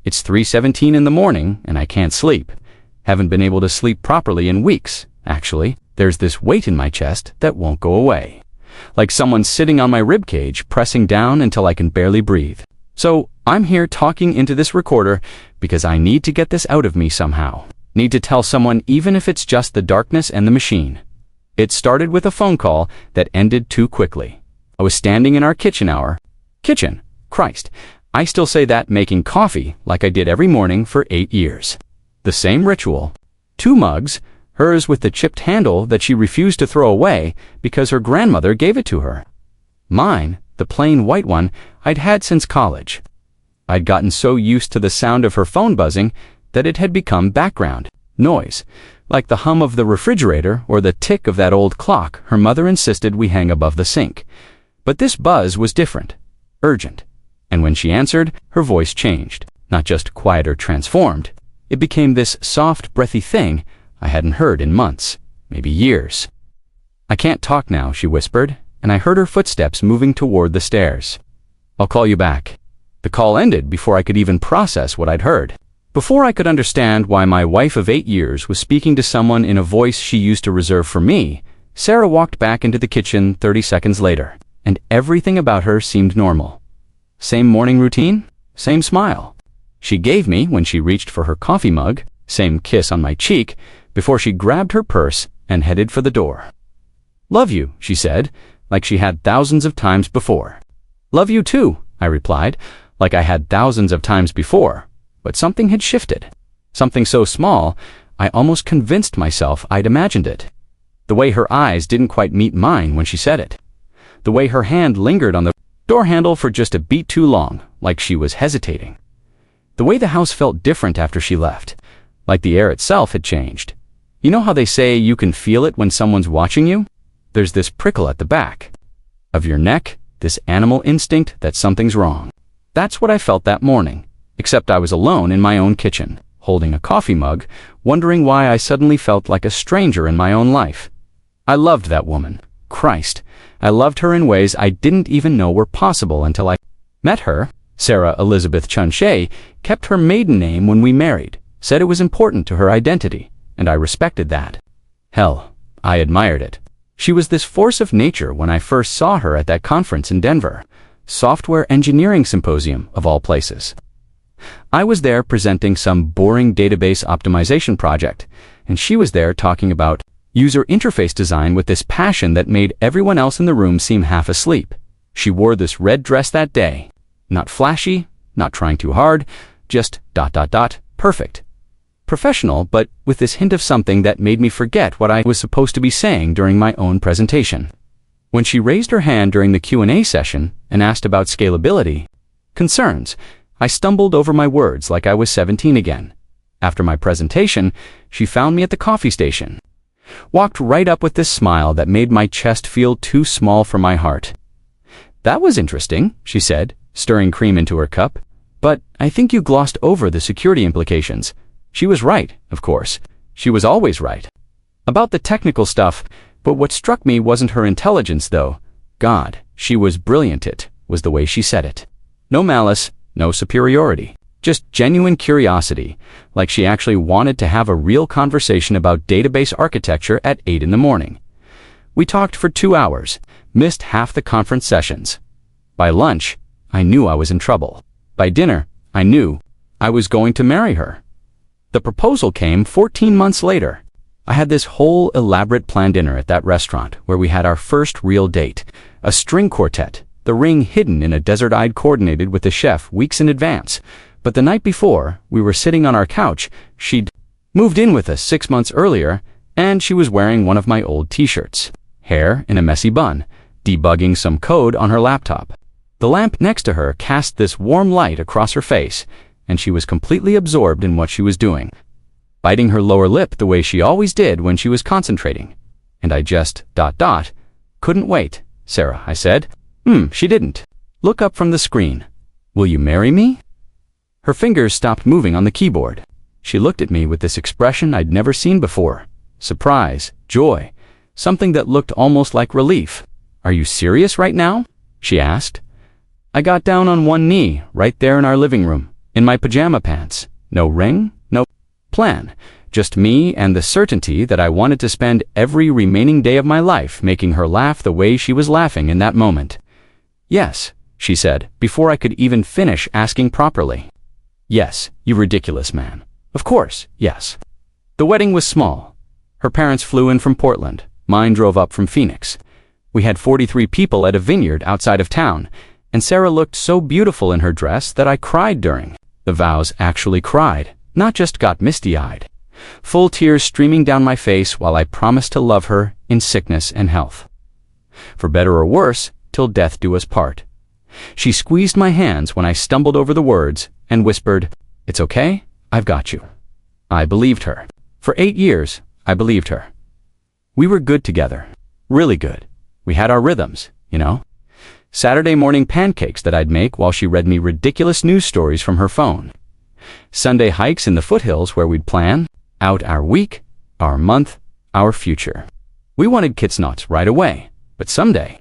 It's 3:17 in the morning and I can't sleep. Haven't been able to sleep properly in weeks, actually. There's this weight in my chest that won't go away. Like someone sitting on my ribcage, pressing down until I can barely breathe. So I'm here talking into this recorder because I need to get this out of me somehow. Need to tell someone, even if it's just the darkness and the machine. It started with a phone call that ended too quickly. I was standing in our kitchen hour. Kitchen? Christ. I still say that making coffee like I did every morning for 8 years. The same ritual. 2 mugs, hers with the chipped handle that she refused to throw away because her grandmother gave it to her. Mine, the plain white one, I'd had since college. I'd gotten so used to the sound of her phone buzzing that it had become background noise, like the hum of the refrigerator or the tick of that old clock her mother insisted we hang above the sink. But this buzz was different, urgent, and when she answered, her voice changed, not just quiet or transformed. It became this soft, breathy thing I hadn't heard in months, maybe years. "I can't talk now," she whispered, and I heard her footsteps moving toward the stairs. "I'll call you back." The call ended before I could even process what I'd heard. Before I could understand why my wife of 8 years was speaking to someone in a voice she used to reserve for me, Sarah walked back into the kitchen 30 seconds later, and everything about her seemed normal. Same morning routine, same smile. She gave me, when she reached for her coffee mug, same kiss on my cheek, before she grabbed her purse and headed for the door. "Love you," she said, like she had thousands of times before. "Love you too," I replied, like I had thousands of times before. But something had shifted. Something so small, I almost convinced myself I'd imagined it. The way her eyes didn't quite meet mine when she said it. The way her hand lingered on the door handle for just a beat too long, like she was hesitating. The way the house felt different after she left, like the air itself had changed. You know how they say you can feel it when someone's watching you? There's this prickle at the back of your neck, this animal instinct that something's wrong. That's what I felt that morning. Except I was alone in my own kitchen, holding a coffee mug, wondering why I suddenly felt like a stranger in my own life. I loved that woman. Christ, I loved her in ways I didn't even know were possible until I met her. Sarah Elizabeth Chunshay kept her maiden name when we married, said it was important to her identity, and I respected that. Hell, I admired it. She was this force of nature when I first saw her at that conference in Denver, Software Engineering Symposium of all places. I was there presenting some boring database optimization project, and she was there talking about user interface design with this passion that made everyone else in the room seem half asleep. She wore this red dress that day. Not flashy, not trying too hard, just ... perfect. Professional, but with this hint of something that made me forget what I was supposed to be saying during my own presentation. When she raised her hand during the Q&A session and asked about scalability concerns, I stumbled over my words like I was 17 again. After my presentation, she found me at the coffee station. Walked right up with this smile that made my chest feel too small for my heart. "That was interesting," she said, stirring cream into her cup. "But I think you glossed over the security implications." She was right, of course. She was always right. About the technical stuff, but what struck me wasn't her intelligence, though. God, she was brilliant. It was the way she said it. No malice. No superiority, just genuine curiosity, like she actually wanted to have a real conversation about database architecture at 8 in the morning. We talked for 2 hours, missed half the conference sessions. By lunch, I knew I was in trouble. By dinner, I knew I was going to marry her. The proposal came 14 months later. I had this whole elaborate planned dinner at that restaurant where we had our first real date, a string quartet. The ring hidden in a desert I'd coordinated with the chef weeks in advance. But the night before, we were sitting on our couch. She'd moved in with us 6 months earlier, and she was wearing one of my old t-shirts, hair in a messy bun, debugging some code on her laptop. The lamp next to her cast this warm light across her face, and she was completely absorbed in what she was doing, biting her lower lip the way she always did when she was concentrating. And I just ... couldn't wait. "Sarah," I said. She didn't. "Look up from the screen. Will you marry me?" Her fingers stopped moving on the keyboard. She looked at me with this expression I'd never seen before. Surprise, joy, something that looked almost like relief. "Are you serious right now?" she asked. I got down on one knee right there in our living room, In my pajama pants. No ring, no plan. Just me and the certainty that I wanted to spend every remaining day of my life making her laugh the way she was laughing in that moment. "Yes," she said, before I could even finish asking properly. "Yes, you ridiculous man. Of course, yes." The wedding was small. Her parents flew in from Portland. Mine drove up from Phoenix. We had 43 people at a vineyard outside of town, and Sarah looked so beautiful in her dress that I cried during the vows. Actually cried, not just got misty-eyed. Full tears streaming down my face while I promised to love her in sickness and health. For better or worse, till death do us part. She squeezed my hands when I stumbled over the words and whispered, "It's okay, I've got you." I believed her. For 8 years, I believed her. We were good together. Really good. We had our rhythms, you know? Saturday morning pancakes that I'd make while she read me ridiculous news stories from her phone. Sunday hikes in the foothills where we'd plan out our week, our month, our future. We wanted kitsnots right away, but someday.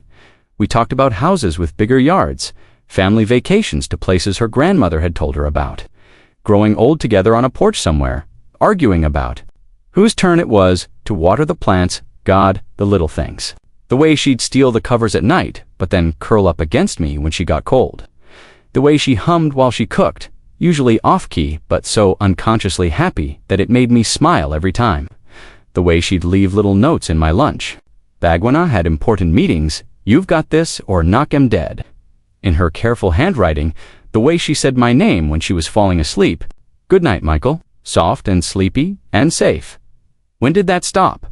We talked about houses with bigger yards, family vacations to places her grandmother had told her about, growing old together on a porch somewhere, arguing about whose turn it was to water the plants, God, the little things. The way she'd steal the covers at night, but then curl up against me when she got cold. The way she hummed while she cooked, usually off-key, but so unconsciously happy that it made me smile every time. The way she'd leave little notes in my lunch. "Bagwana had important meetings, you've got this or knock 'em dead." In her careful handwriting, the way she said my name when she was falling asleep. "Good night, Michael." Soft and sleepy and safe. When did that stop?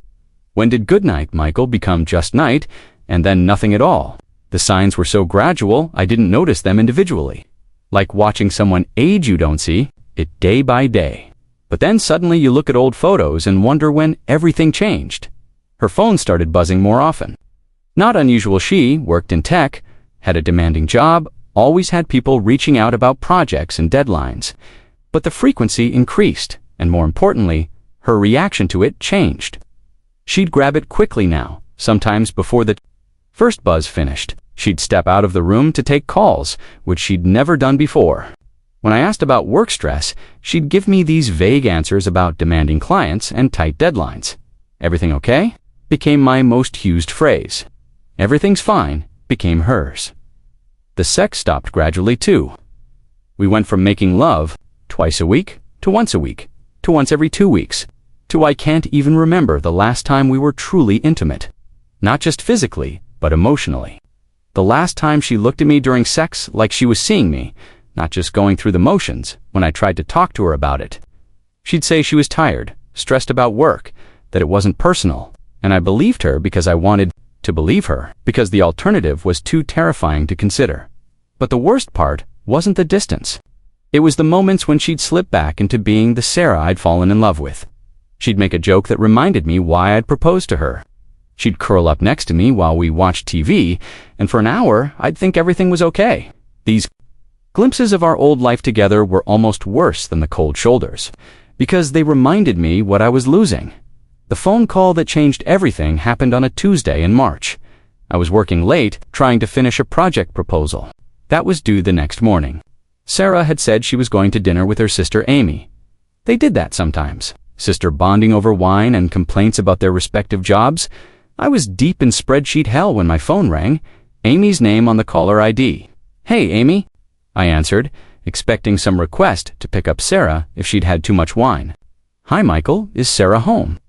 When did good night, Michael become just night and then nothing at all? The signs were so gradual I didn't notice them individually. Like watching someone age, you don't see it day by day. But then suddenly you look at old photos and wonder when everything changed. Her phone started buzzing more often. Not unusual. She worked in tech, had a demanding job, always had people reaching out about projects and deadlines. But the frequency increased, and more importantly, her reaction to it changed. She'd grab it quickly now, sometimes before the first buzz finished. She'd step out of the room to take calls, which she'd never done before. When I asked about work stress, she'd give me these vague answers about demanding clients and tight deadlines. "Everything okay?" became my most used phrase. "Everything's fine" became hers. The sex stopped gradually too. We went from making love twice a week to once a week to once every 2 weeks to I can't even remember the last time we were truly intimate. Not just physically, but emotionally. The last time she looked at me during sex like she was seeing me, not just going through the motions when I tried to talk to her about it. She'd say she was tired, stressed about work, that it wasn't personal, and I believed her because I wanted to believe her, because the alternative was too terrifying to consider. But the worst part wasn't the distance. It was the moments when she'd slip back into being the Sarah I'd fallen in love with. She'd make a joke that reminded me why I'd proposed to her. She'd curl up next to me while we watched TV, and for an hour, I'd think everything was okay. These glimpses of our old life together were almost worse than the cold shoulders, because they reminded me what I was losing. The phone call that changed everything happened on a Tuesday in March. I was working late, trying to finish a project proposal. That was due the next morning. Sarah had said she was going to dinner with her sister Amy. They did that sometimes. Sister bonding over wine and complaints about their respective jobs. I was deep in spreadsheet hell when my phone rang. Amy's name on the caller ID. "Hey, Amy," I answered, expecting some request to pick up Sarah if she'd had too much wine. "Hi, Michael, is Sarah home?"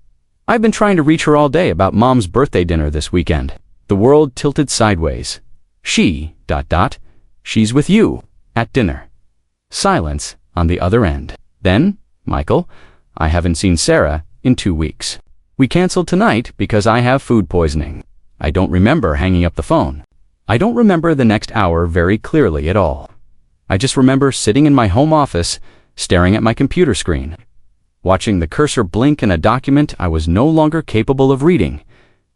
I've been trying to reach her all day about Mom's birthday dinner this weekend. The world tilted sideways. She's with you at dinner. Silence on the other end. Then, "Michael, I haven't seen Sarah in 2 weeks. We canceled tonight because I have food poisoning." I don't remember hanging up the phone. I don't remember the next hour very clearly at all. I just remember sitting in my home office, staring at my computer screen, watching the cursor blink in a document I was no longer capable of reading.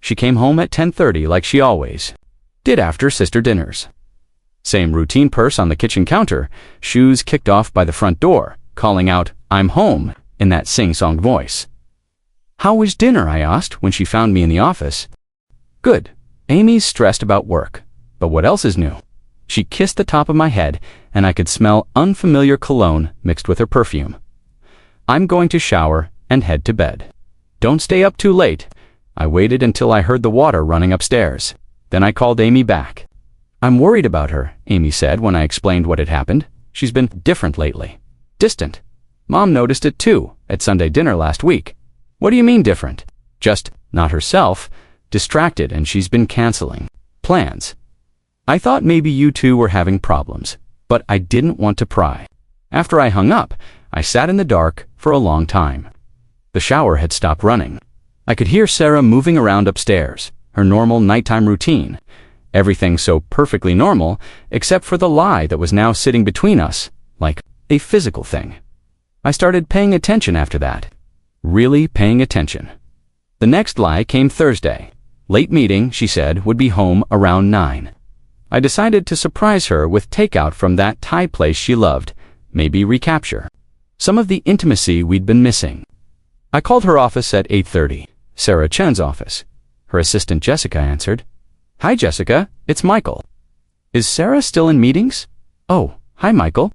She came home at 10:30 like she always did after sister dinners. Same routine purse on the kitchen counter, shoes kicked off by the front door, calling out, "I'm home," in that sing-song voice. "How was dinner?" I asked when she found me in the office. "Good. Amy's stressed about work. But what else is new?" She kissed the top of my head, and I could smell unfamiliar cologne mixed with her perfume. I'm going to shower and head to bed. Don't stay up too late. I waited until I heard the water running upstairs. Then I called Amy back. I'm worried about her, Amy said when I explained what had happened. She's been different lately. Distant. Mom noticed it too, at Sunday dinner last week. What do you mean different? Just not herself, distracted, and she's been canceling plans. I thought maybe you two were having problems, but I didn't want to pry. After I hung up, I sat in the dark for a long time. The shower had stopped running. I could hear Sarah moving around upstairs, her normal nighttime routine. Everything so perfectly normal, except for the lie that was now sitting between us, like a physical thing. I started paying attention after that. Really paying attention. The next lie came Thursday. Late meeting, she said, would be home around 9. I decided to surprise her with takeout from that Thai place she loved, maybe recapture some of the intimacy we'd been missing. I called her office at 8:30, Sarah Chen's office. Her assistant Jessica answered. Hi Jessica, it's Michael. Is Sarah still in meetings? Oh, hi Michael.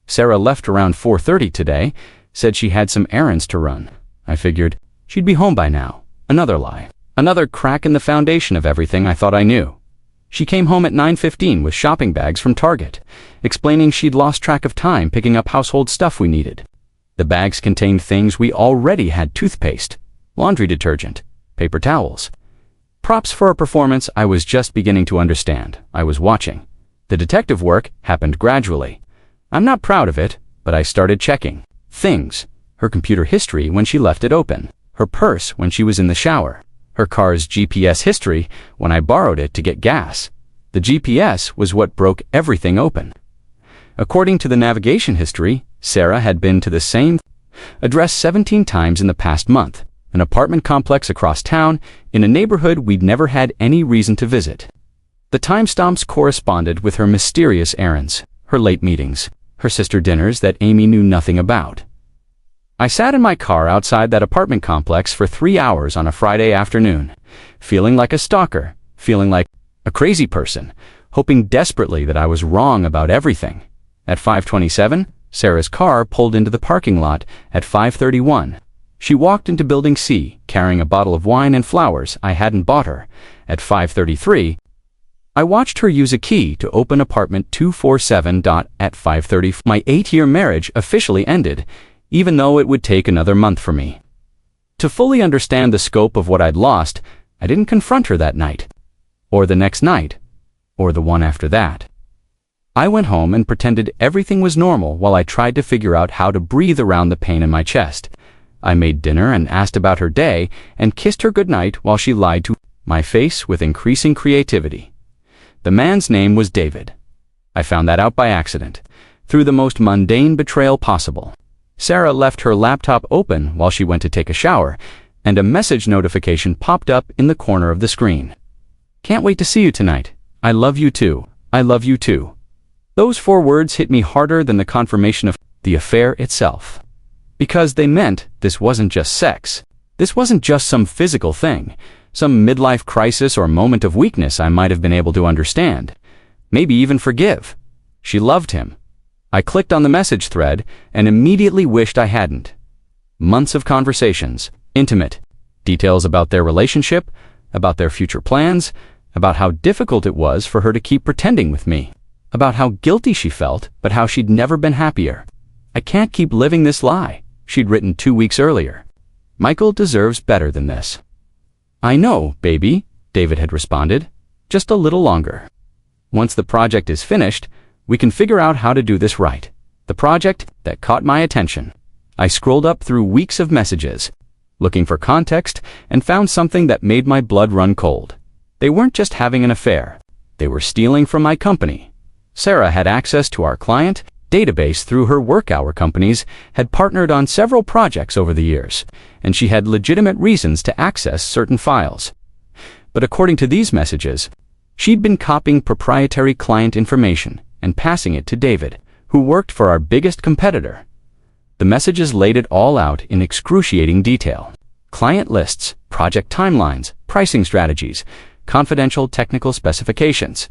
Sarah left around 4:30 today, said she had some errands to run. I figured she'd be home by now. Another lie. Another crack in the foundation of everything I thought I knew. She came home at 9:15 with shopping bags from Target, explaining she'd lost track of time picking up household stuff we needed. The bags contained things we already had: toothpaste, laundry detergent, paper towels. Props for a performance I was just beginning to understand. I was watching. The detective work happened gradually. I'm not proud of it, but I started checking things. Her computer history when she left it open, her purse when she was in the shower, her car's GPS history when I borrowed it to get gas. The GPS was what broke everything open. According to the navigation history, Sarah had been to the same address 17 times in the past month, an apartment complex across town in a neighborhood we'd never had any reason to visit. The timestamps corresponded with her mysterious errands, her late meetings, her sister dinners that Amy knew nothing about. I sat in my car outside that apartment complex for 3 hours on a Friday afternoon, feeling like a stalker, feeling like a crazy person, hoping desperately that I was wrong about everything. At 5:27, Sarah's car pulled into the parking lot at 5:31. She walked into Building C, carrying a bottle of wine and flowers I hadn't bought her. At 5:33, I watched her use a key to open apartment 247. At 5:30, my 8-year marriage officially ended, even though it would take another month for me. To fully understand the scope of what I'd lost, I didn't confront her that night, or the next night, or the one after that. I went home and pretended everything was normal while I tried to figure out how to breathe around the pain in my chest. I made dinner and asked about her day and kissed her goodnight while she lied to my face with increasing creativity. The man's name was David. I found that out by accident, through the most mundane betrayal possible. Sarah left her laptop open while she went to take a shower, and a message notification popped up in the corner of the screen. Can't wait to see you tonight. I love you too. I love you too. Those 4 words hit me harder than the confirmation of the affair itself. Because they meant this wasn't just sex. This wasn't just some physical thing, some midlife crisis or moment of weakness I might have been able to understand, maybe even forgive. She loved him. I clicked on the message thread and immediately wished I hadn't. Months of conversations, intimate, details about their relationship, about their future plans, about how difficult it was for her to keep pretending with me, about how guilty she felt, but how she'd never been happier. I can't keep living this lie, she'd written 2 weeks earlier. Michael deserves better than this. I know, baby, David had responded. Just a little longer. Once the project is finished, we can figure out how to do this right. The project that caught my attention. I scrolled up through weeks of messages, looking for context, and found something that made my blood run cold. They weren't just having an affair. They were stealing from my company. Sarah had access to our client database through her work hour companies, had partnered on several projects over the years, and she had legitimate reasons to access certain files. But according to these messages, she'd been copying proprietary client information and passing it to David, who worked for our biggest competitor. The messages laid it all out in excruciating detail. Client lists, project timelines, pricing strategies, confidential technical specifications.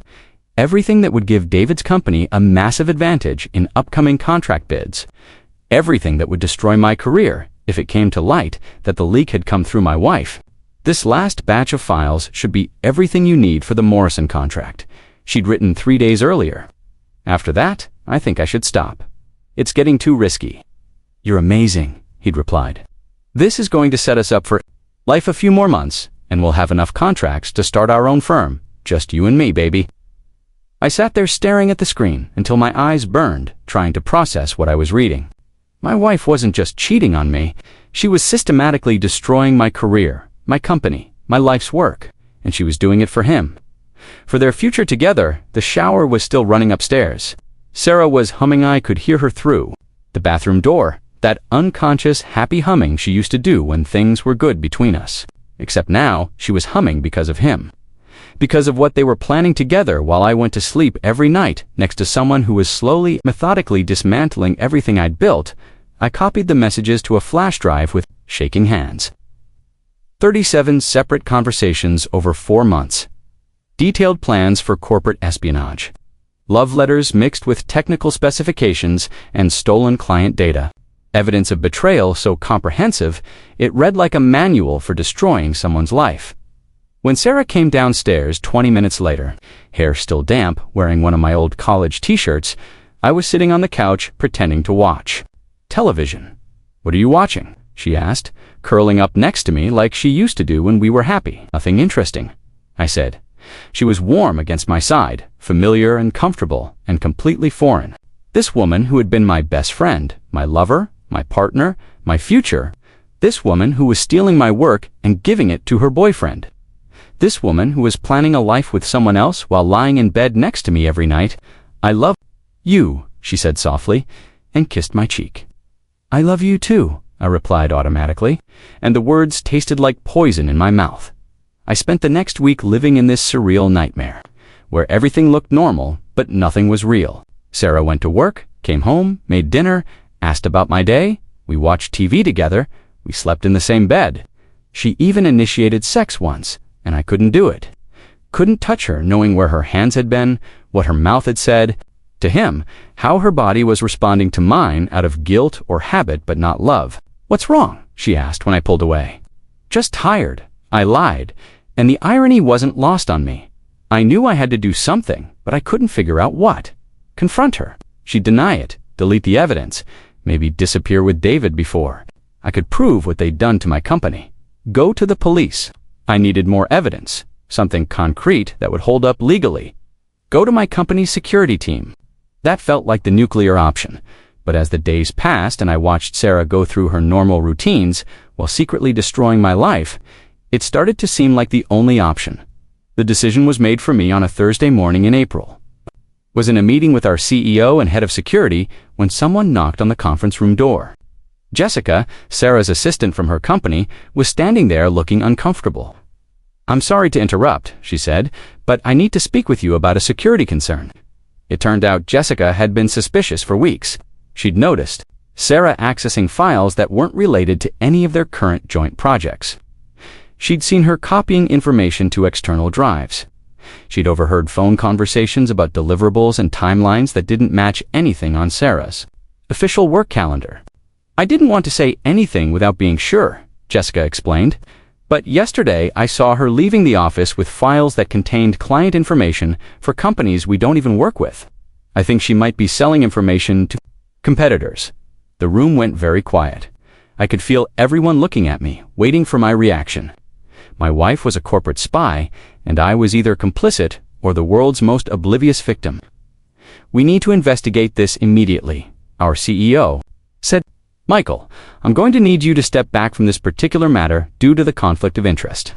Everything that would give David's company a massive advantage in upcoming contract bids. Everything that would destroy my career if it came to light that the leak had come through my wife. This last batch of files should be everything you need for the Morrison contract she'd written 3 days earlier. After that, I think I should stop. It's getting too risky. You're amazing, he'd replied. This is going to set us up for life a few more months, and we'll have enough contracts to start our own firm. Just you and me, baby. I sat there staring at the screen until my eyes burned, trying to process what I was reading. My wife wasn't just cheating on me, she was systematically destroying my career, my company, my life's work, and she was doing it for him. For their future together, the shower was still running upstairs. Sarah was humming, I could hear her through the bathroom door, that unconscious, happy humming she used to do when things were good between us. Except now, she was humming because of him. Because of what they were planning together while I went to sleep every night next to someone who was slowly, methodically dismantling everything I'd built, I copied the messages to a flash drive with shaking hands. 37 separate conversations over 4 months. Detailed plans for corporate espionage. Love letters mixed with technical specifications and stolen client data. Evidence of betrayal so comprehensive, it read like a manual for destroying someone's life. When Sarah came downstairs 20 minutes later, hair still damp, wearing one of my old college t-shirts, I was sitting on the couch pretending to watch television. What are you watching? She asked, curling up next to me like she used to do when we were happy. Nothing interesting, I said. She was warm against my side, familiar and comfortable, and completely foreign. This woman who had been my best friend, my lover, my partner, my future. This woman who was stealing my work and giving it to her boyfriend. This woman who was planning a life with someone else while lying in bed next to me every night. I love you, she said softly, and kissed my cheek. I love you too, I replied automatically, and the words tasted like poison in my mouth. I spent the next week living in this surreal nightmare, where everything looked normal, but nothing was real. Sarah went to work, came home, made dinner, asked about my day, we watched TV together, we slept in the same bed. She even initiated sex once, and I couldn't do it. Couldn't touch her, knowing where her hands had been, what her mouth had said. To him, how her body was responding to mine out of guilt or habit but not love. What's wrong? She asked when I pulled away. Just tired, I lied, and the irony wasn't lost on me. I knew I had to do something, but I couldn't figure out what. Confront her. She'd deny it, delete the evidence, maybe disappear with David before. I could prove what they'd done to my company. Go to the police. I needed more evidence, something concrete that would hold up legally. Go to my company's security team. That felt like the nuclear option, but as the days passed and I watched Sarah go through her normal routines while secretly destroying my life, it started to seem like the only option. The decision was made for me on a Thursday morning in April. I was in a meeting with our CEO and head of security when someone knocked on the conference room door. Jessica, Sarah's assistant from her company, was standing there looking uncomfortable. I'm sorry to interrupt, she said, but I need to speak with you about a security concern. It turned out Jessica had been suspicious for weeks. She'd noticed Sarah accessing files that weren't related to any of their current joint projects. She'd seen her copying information to external drives. She'd overheard phone conversations about deliverables and timelines that didn't match anything on Sarah's official work calendar. I didn't want to say anything without being sure, Jessica explained, but yesterday I saw her leaving the office with files that contained client information for companies we don't even work with. I think she might be selling information to competitors. The room went very quiet. I could feel everyone looking at me, waiting for my reaction. My wife was a corporate spy, and I was either complicit or the world's most oblivious victim. We need to investigate this immediately, our CEO said. Michael, I'm going to need you to step back from this particular matter due to the conflict of interest.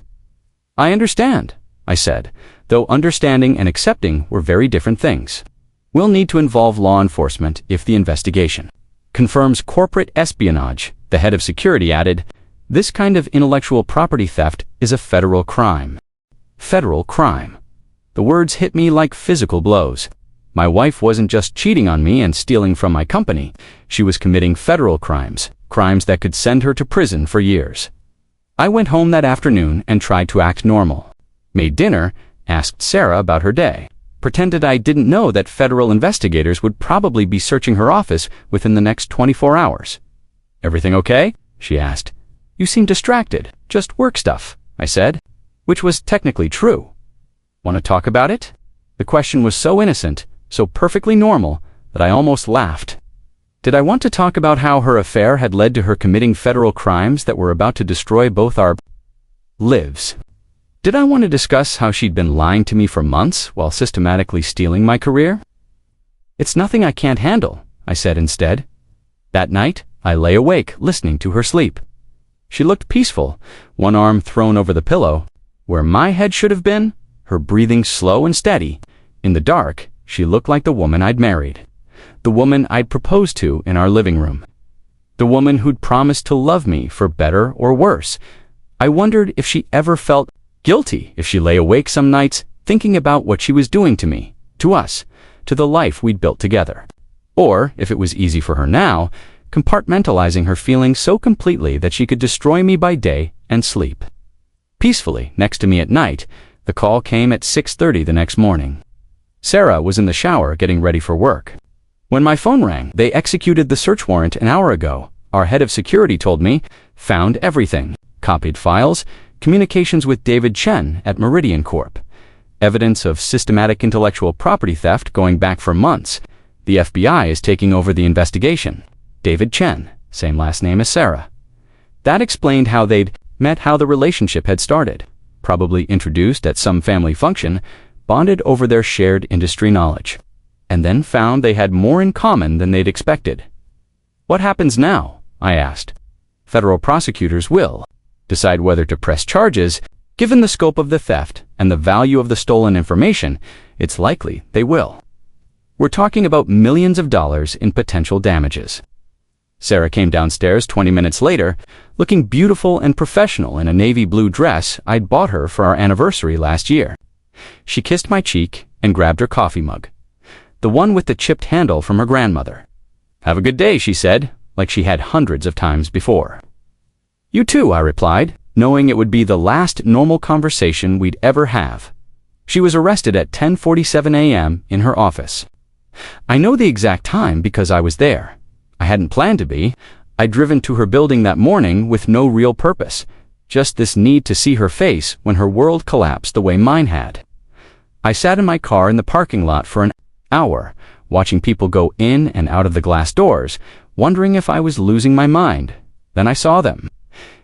I understand, I said, though understanding and accepting were very different things. We'll need to involve law enforcement if the investigation confirms corporate espionage, the head of security added. This kind of intellectual property theft is a federal crime. Federal crime. The words hit me like physical blows. My wife wasn't just cheating on me and stealing from my company. She was committing federal crimes, crimes that could send her to prison for years. I went home that afternoon and tried to act normal. Made dinner, asked Sarah about her day. pretended I didn't know that federal investigators would probably be searching her office within the next 24 hours. "Everything okay?" she asked. "You seem distracted. Just work stuff," I said, which was technically true. "Want to talk about it?" The question was so innocent, so perfectly normal, that I almost laughed. Did I want to talk about how her affair had led to her committing federal crimes that were about to destroy both our lives? Did I want to discuss how she'd been lying to me for months while systematically stealing my career? "It's nothing I can't handle," I said instead. That night, I lay awake listening to her sleep. She looked peaceful, one arm thrown over the pillow. Where my head should have been, her breathing slow and steady. In the dark, she looked like the woman I'd married. The woman I'd proposed to in our living room. The woman who'd promised to love me for better or worse. I wondered if she ever felt guilty if she lay awake some nights thinking about what she was doing to me, to us, to the life we'd built together. Or if it was easy for her now, compartmentalizing her feelings so completely that she could destroy me by day and sleep. Peacefully, next to me at night, the call came at 6:30 the next morning. Sarah was in the shower getting ready for work. When my phone rang, "They executed the search warrant an hour ago," our head of security told me. "Found everything. Copied files, communications with David Chen at Meridian Corp. Evidence of systematic intellectual property theft going back for months. The FBI is taking over the investigation. David Chen, same last name as Sarah." That explained how they'd met, how the relationship had started. Probably introduced at some family function, bonded over their shared industry knowledge, and then found they had more in common than they'd expected. "What happens now?" I asked. "Federal prosecutors will decide whether to press charges. Given the scope of the theft and the value of the stolen information, it's likely they will. We're talking about millions of dollars in potential damages." Sarah came downstairs 20 minutes later, looking beautiful and professional in a navy blue dress I'd bought her for our anniversary last year. She kissed my cheek and grabbed her coffee mug, the one with the chipped handle from her grandmother. "Have a good day," she said, like she had hundreds of times before. "You too," I replied, knowing it would be the last normal conversation we'd ever have. She was arrested at 10:47 a.m. in her office. I know the exact time because I was there. I hadn't planned to be. I'd driven to her building that morning with no real purpose, just this need to see her face when her world collapsed the way mine had. I sat in my car in the parking lot for an hour, watching people go in and out of the glass doors, wondering if I was losing my mind. Then I saw them.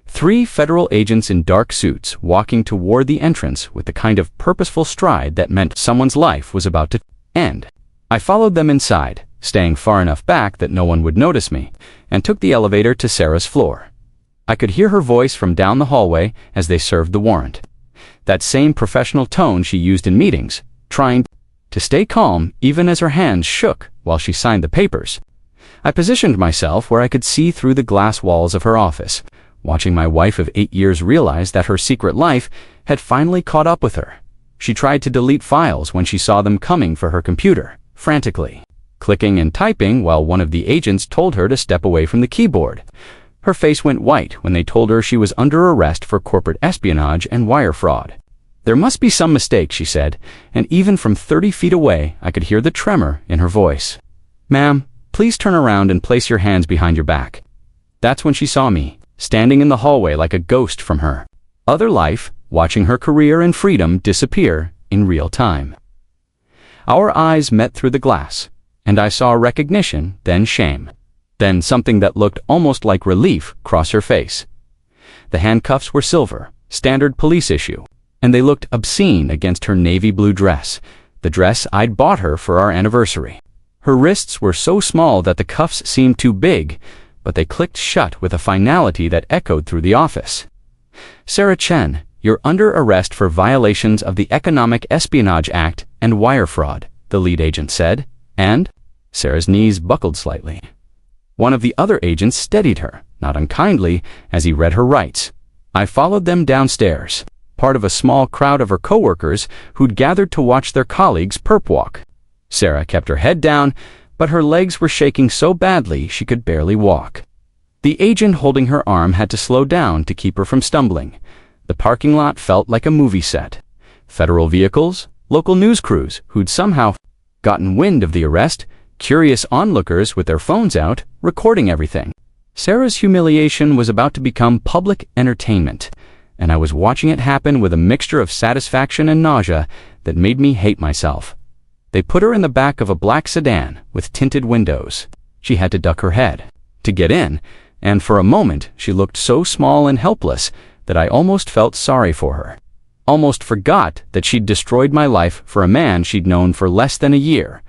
3 federal agents in dark suits walking toward the entrance with the kind of purposeful stride that meant someone's life was about to end. I followed them inside, staying far enough back that no one would notice me, and took the elevator to Sarah's floor. I could hear her voice from down the hallway as they served the warrant. That same professional tone she used in meetings, trying to stay calm even as her hands shook while she signed the papers. I positioned myself where I could see through the glass walls of her office, watching my wife of 8 years realize that her secret life had finally caught up with her. She tried to delete files when she saw them coming for her computer, frantically, clicking and typing while one of the agents told her to step away from the keyboard. Her face went white when they told her she was under arrest for corporate espionage and wire fraud. "There must be some mistake," she said, and even from 30 feet away I could hear the tremor in her voice. "Ma'am, please turn around and place your hands behind your back." That's when she saw me, standing in the hallway like a ghost from her other life, watching her career and freedom disappear in real time. Our eyes met through the glass, and I saw recognition, then shame, then something that looked almost like relief cross her face. The handcuffs were silver, standard police issue, and they looked obscene against her navy blue dress, the dress I'd bought her for our anniversary. Her wrists were so small that the cuffs seemed too big, but they clicked shut with a finality that echoed through the office. "Sarah Chen, you're under arrest for violations of the Economic Espionage Act and wire fraud," the lead agent said, and Sarah's knees buckled slightly. One of the other agents steadied her, not unkindly, as he read her rights. I followed them downstairs, part of a small crowd of her coworkers who'd gathered to watch their colleagues perp walk. Sarah kept her head down, but her legs were shaking so badly she could barely walk. The agent holding her arm had to slow down to keep her from stumbling. The parking lot felt like a movie set. Federal vehicles, local news crews who'd somehow gotten wind of the arrest, curious onlookers with their phones out, recording everything. Sarah's humiliation was about to become public entertainment, and I was watching it happen with a mixture of satisfaction and nausea that made me hate myself. They put her in the back of a black sedan with tinted windows. She had to duck her head to get in, and for a moment she looked so small and helpless that I almost felt sorry for her. Almost forgot that she'd destroyed my life for a man she'd known for less than a year.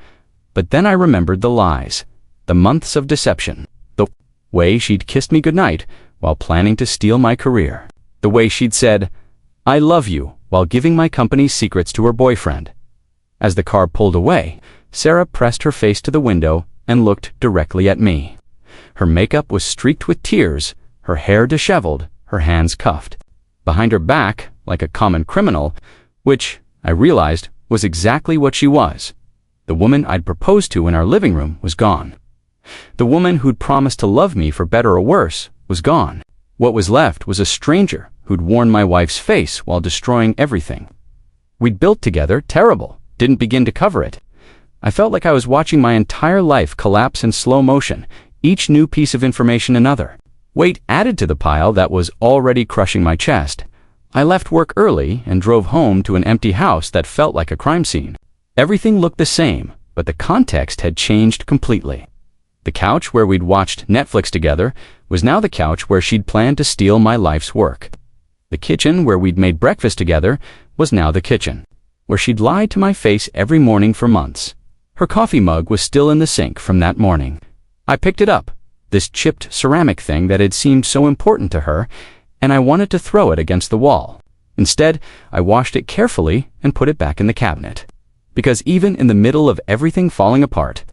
But then I remembered the lies, the months of deception, the way she'd kissed me goodnight while planning to steal my career, the way she'd said, "I love you," while giving my company's secrets to her boyfriend. As the car pulled away, Sarah pressed her face to the window and looked directly at me. Her makeup was streaked with tears, her hair disheveled, her hands cuffed. Behind her back, like a common criminal, which, I realized, was exactly what she was. The woman I'd proposed to in our living room was gone. The woman who'd promised to love me for better or worse was gone. What was left was a stranger who'd worn my wife's face while destroying everything. We'd built together, terrible, didn't begin to cover it. I felt like I was watching my entire life collapse in slow motion, each new piece of information another. Weight added to the pile that was already crushing my chest. I left work early and drove home to an empty house that felt like a crime scene. Everything looked the same, but the context had changed completely. The couch where we'd watched Netflix together was now the couch where she'd planned to steal my life's work. The kitchen where we'd made breakfast together was now the kitchen where she'd lied to my face every morning for months. Her coffee mug was still in the sink from that morning. I picked it up, this chipped ceramic thing that had seemed so important to her, and I wanted to throw it against the wall. Instead, I washed it carefully and put it back in the cabinet. Because even in the middle of everything falling apart,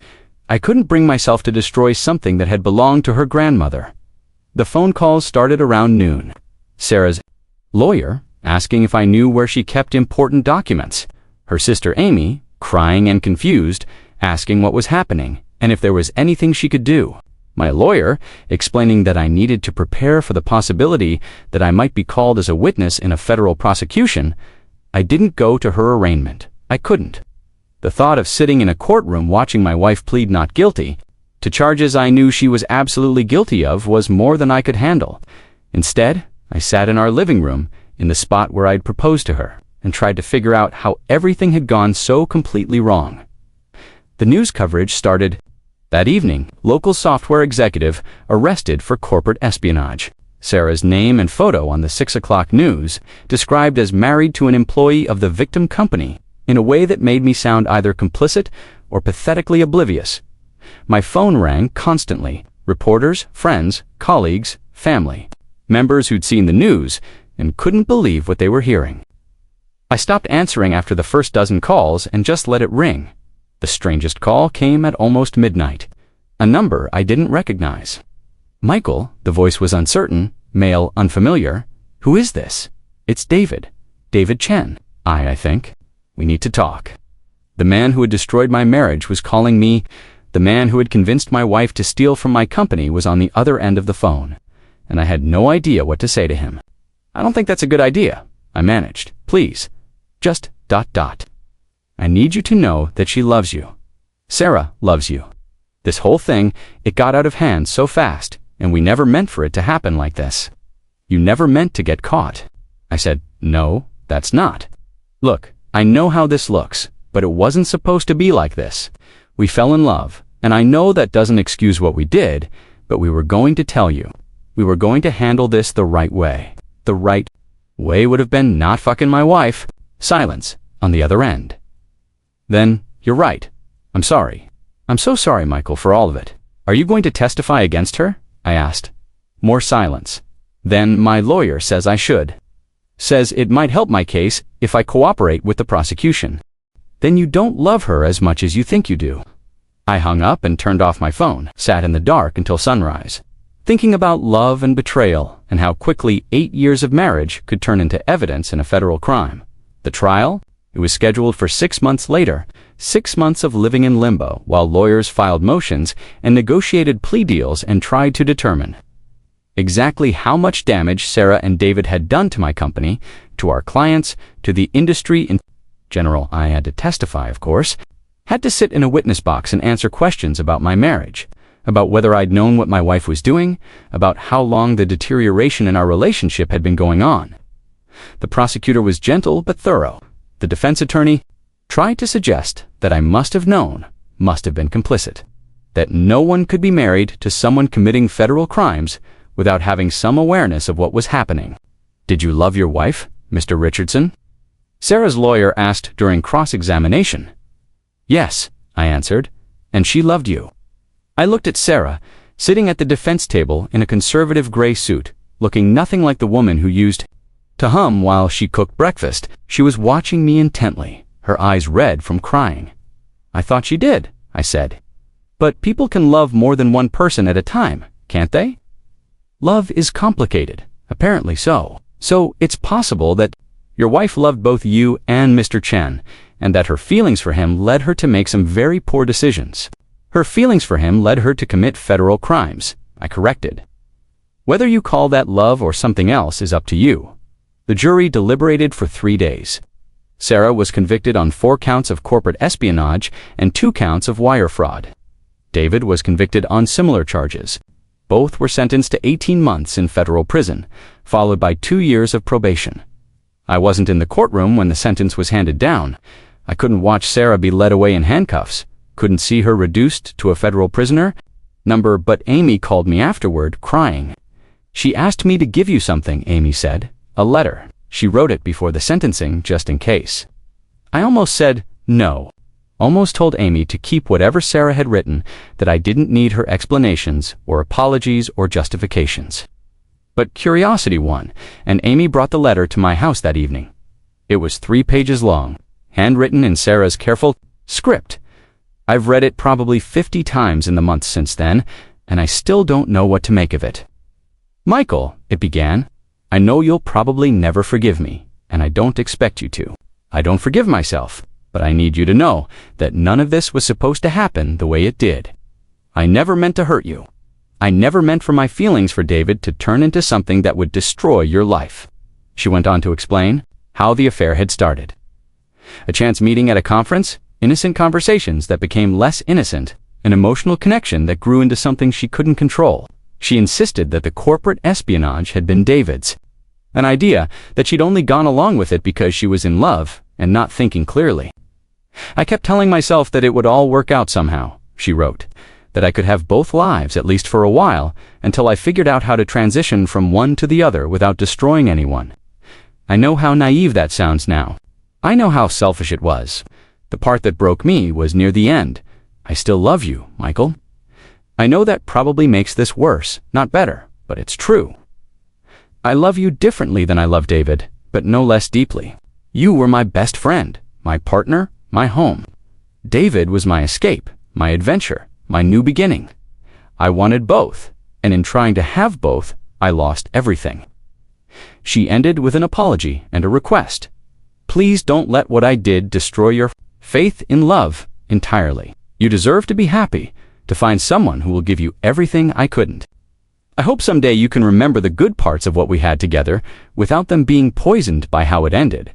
I couldn't bring myself to destroy something that had belonged to her grandmother. The phone calls started around noon. Sarah's lawyer asking if I knew where she kept important documents. Her sister Amy, crying and confused, asking what was happening and if there was anything she could do. My lawyer explaining that I needed to prepare for the possibility that I might be called as a witness in a federal prosecution. I didn't go to her arraignment. I couldn't. The thought of sitting in a courtroom watching my wife plead not guilty to charges I knew she was absolutely guilty of was more than I could handle. Instead, I sat in our living room, in the spot where I'd proposed to her, and tried to figure out how everything had gone so completely wrong. The news coverage started. That evening, local software executive arrested for corporate espionage. Sarah's name and photo on the 6 o'clock news described as married to an employee of the victim company in a way that made me sound either complicit or pathetically oblivious. My phone rang constantly. Reporters, friends, colleagues, family, members who'd seen the news and couldn't believe what they were hearing. I stopped answering after the first dozen calls and just let it ring. The strangest call came at almost midnight, a number I didn't recognize. "Michael," the voice was uncertain, male, unfamiliar. "Who is this?" "It's David. David Chen." I think. "We need to talk." The man who had destroyed my marriage was calling me. The man who had convinced my wife to steal from my company was on the other end of the phone, and I had no idea what to say to him. "I don't think that's a good idea," I managed. "Please, just ... I need you to know that she loves you. Sarah loves you. This whole thing, it got out of hand so fast, and we never meant for it to happen like this. You never meant to get caught." I said, "No, that's not. Look, I know how this looks, but it wasn't supposed to be like this. We fell in love, and I know that doesn't excuse what we did, but we were going to tell you. We were going to handle this the right way." The right way would have been not fucking my wife. Silence on the other end. "Then, you're right. I'm sorry." "I'm so sorry, Michael, for all of it. Are you going to testify against her?" I asked. More silence. "Then my lawyer says I should. Says it might help my case if I cooperate with the prosecution." "Then you don't love her as much as you think you do." I hung up and turned off my phone, sat in the dark until sunrise, thinking about love and betrayal and how quickly 8 years of marriage could turn into evidence in a federal crime. The trial? It was scheduled for 6 months later, 6 months of living in limbo while lawyers filed motions and negotiated plea deals and tried to determine exactly how much damage Sarah and David had done to my company, to our clients, to the industry, and General, I had to testify, of course. Had to sit in a witness box and answer questions about my marriage, about whether I'd known what my wife was doing, about how long the deterioration in our relationship had been going on. The prosecutor was gentle but thorough. The defense attorney tried to suggest that I must have known, must have been complicit, that no one could be married to someone committing federal crimes without having some awareness of what was happening. Did you love your wife, Mr. Richardson? Sarah's lawyer asked during cross-examination. Yes, I answered, and she loved you. I looked at Sarah, sitting at the defense table in a conservative gray suit, looking nothing like the woman who used to hum while she cooked breakfast. She was watching me intently, her eyes red from crying. I thought she did, I said. But people can love more than one person at a time, can't they? Love is complicated, apparently so. So it's possible that your wife loved both you and Mr. Chen, and that her feelings for him led her to make some very poor decisions. Her feelings for him led her to commit federal crimes, I corrected. Whether you call that love or something else is up to you. The jury deliberated for 3 days. Sarah was convicted on 4 counts of corporate espionage and 2 counts of wire fraud. David was convicted on similar charges. Both were sentenced to 18 months in federal prison, followed by 2 years of probation. I wasn't in the courtroom when the sentence was handed down. I couldn't watch Sarah be led away in handcuffs, couldn't see her reduced to a federal prisoner. But Amy called me afterward, crying. She asked me to give you something, Amy said. A letter. She wrote it before the sentencing, just in case. I almost said no. Almost told Amy to keep whatever Sarah had written, that I didn't need her explanations or apologies or justifications. But curiosity won, and Amy brought the letter to my house that evening. It was 3 pages long, handwritten in Sarah's careful script. I've read it probably 50 times in the months since then, and I still don't know what to make of it. Michael, it began, I know you'll probably never forgive me, and I don't expect you to. I don't forgive myself, but I need you to know that none of this was supposed to happen the way it did. I never meant to hurt you. I never meant for my feelings for David to turn into something that would destroy your life. She went on to explain how the affair had started. A chance meeting at a conference, innocent conversations that became less innocent, an emotional connection that grew into something she couldn't control. She insisted that the corporate espionage had been David's, an idea that she'd only gone along with it because she was in love and not thinking clearly. I kept telling myself that it would all work out somehow, she wrote, that I could have both lives at least for a while until I figured out how to transition from one to the other without destroying anyone. I know how naive that sounds now. I know how selfish it was. The part that broke me was near the end. I still love you, Michael. I know that probably makes this worse, not better, but it's true. I love you differently than I love David, but no less deeply. You were my best friend, my partner, my home. David was my escape, my adventure, my new beginning. I wanted both, and in trying to have both, I lost everything. She ended with an apology and a request. Please don't let what I did destroy your faith in love entirely. You deserve to be happy, to find someone who will give you everything I couldn't. I hope someday you can remember the good parts of what we had together without them being poisoned by how it ended.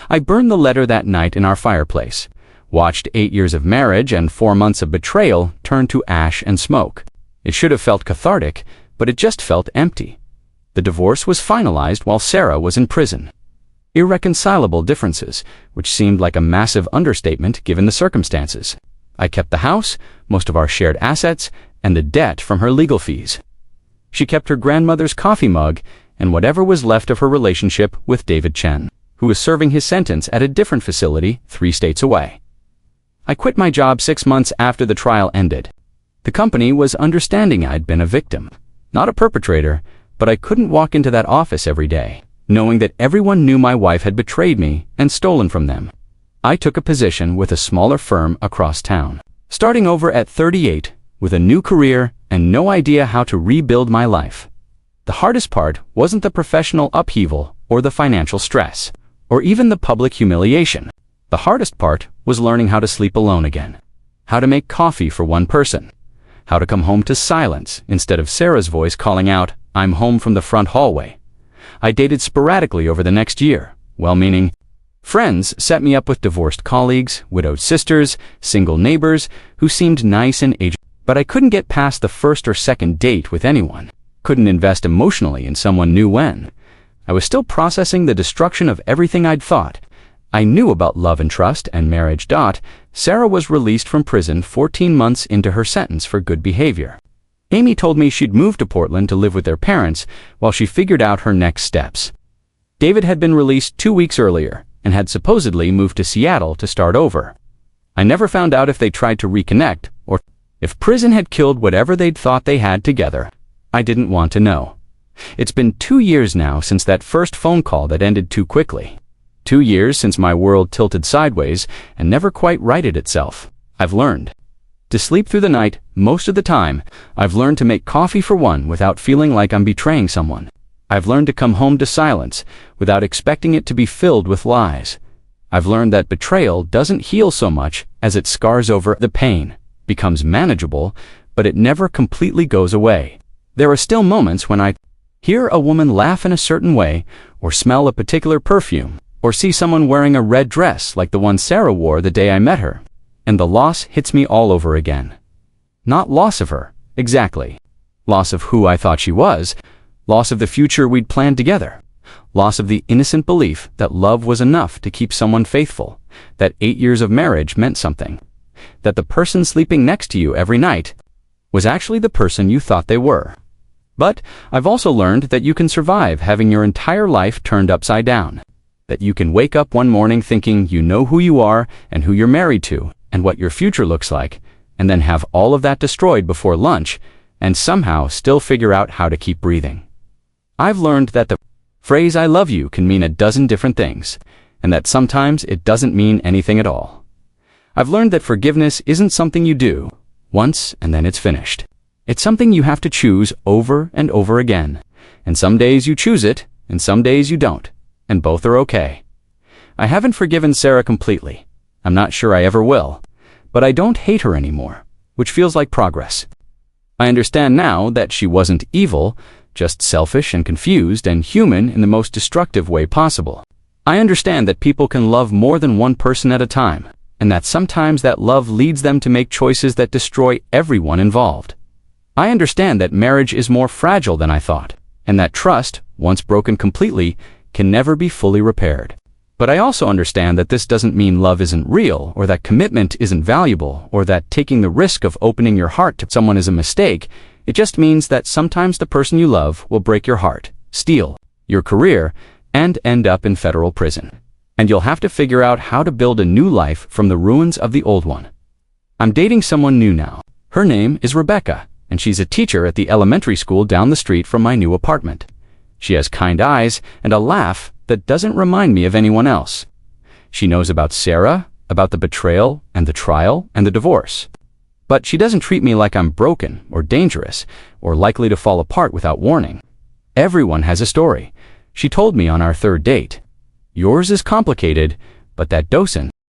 I burned the letter that night in our fireplace, watched 8 years of marriage and 4 months of betrayal turn to ash and smoke. It should have felt cathartic, but it just felt empty. The divorce was finalized while Sarah was in prison. Irreconcilable differences, which seemed like a massive understatement given the circumstances. I kept the house, most of our shared assets, and the debt from her legal fees. She kept her grandmother's coffee mug and whatever was left of her relationship with David Chen, who was serving his sentence at a different facility 3 states away. I quit my job 6 months after the trial ended. The company was understanding I'd been a victim, not a perpetrator, but I couldn't walk into that office every day, knowing that everyone knew my wife had betrayed me and stolen from them. I took a position with a smaller firm across town, starting over at 38 with a new career and no idea how to rebuild my life. The hardest part wasn't the professional upheaval or the financial stress, or even the public humiliation. The hardest part was learning how to sleep alone again, how to make coffee for one person, how to come home to silence instead of Sarah's voice calling out, "I'm home," from the front hallway. I dated sporadically over the next year, well-meaning, Friends set me up with divorced colleagues, widowed sisters, single neighbors who seemed nice and aged, but I couldn't get past the first or second date with anyone. Couldn't invest emotionally in someone new when. I was still processing the destruction of everything I'd thought. I knew about love and trust and marriage. Sarah was released from prison 14 months into her sentence for good behavior. Amy told me she'd moved to Portland to live with their parents while she figured out her next steps. David had been released 2 weeks earlier and had supposedly moved to Seattle to start over. I never found out if they tried to reconnect or if prison had killed whatever they'd thought they had together. I didn't want to know. It's been 2 years now since that first phone call that ended too quickly. 2 years since my world tilted sideways and never quite righted itself. I've learned to sleep through the night most of the time. I've learned to make coffee for one without feeling like I'm betraying someone. I've learned to come home to silence without expecting it to be filled with lies. I've learned that betrayal doesn't heal so much as it scars over. The pain becomes manageable, but it never completely goes away. There are still moments when I hear a woman laugh in a certain way, or smell a particular perfume, or see someone wearing a red dress like the one Sarah wore the day I met her, and the loss hits me all over again. Not loss of her, exactly. Loss of who I thought she was, loss of the future we'd planned together, loss of the innocent belief that love was enough to keep someone faithful, that 8 years of marriage meant something, that the person sleeping next to you every night was actually the person you thought they were. But I've also learned that you can survive having your entire life turned upside down, that you can wake up one morning thinking you know who you are and who you're married to and what your future looks like, and then have all of that destroyed before lunch and somehow still figure out how to keep breathing. I've learned that the phrase "I love you" can mean a dozen different things, and that sometimes it doesn't mean anything at all. I've learned that forgiveness isn't something you do once and then it's finished. It's something you have to choose over and over again, and some days you choose it, and some days you don't, and both are okay. I haven't forgiven Sarah completely. I'm not sure I ever will, but I don't hate her anymore, which feels like progress. I understand now that she wasn't evil, just selfish and confused and human in the most destructive way possible. I understand that people can love more than one person at a time, and that sometimes that love leads them to make choices that destroy everyone involved. I understand that marriage is more fragile than I thought, and that trust, once broken completely, can never be fully repaired. But I also understand that this doesn't mean love isn't real, or that commitment isn't valuable, or that taking the risk of opening your heart to someone is a mistake. It just means that sometimes the person you love will break your heart, steal your career, and end up in federal prison. And you'll have to figure out how to build a new life from the ruins of the old one. I'm dating someone new now. Her name is Rebecca, and she's a teacher at the elementary school down the street from my new apartment. She has kind eyes and a laugh that doesn't remind me of anyone else. She knows about Sarah, about the betrayal and the trial and the divorce. But she doesn't treat me like I'm broken or dangerous or likely to fall apart without warning. Everyone has a story. She told me on our third date. Yours is complicated, but that docent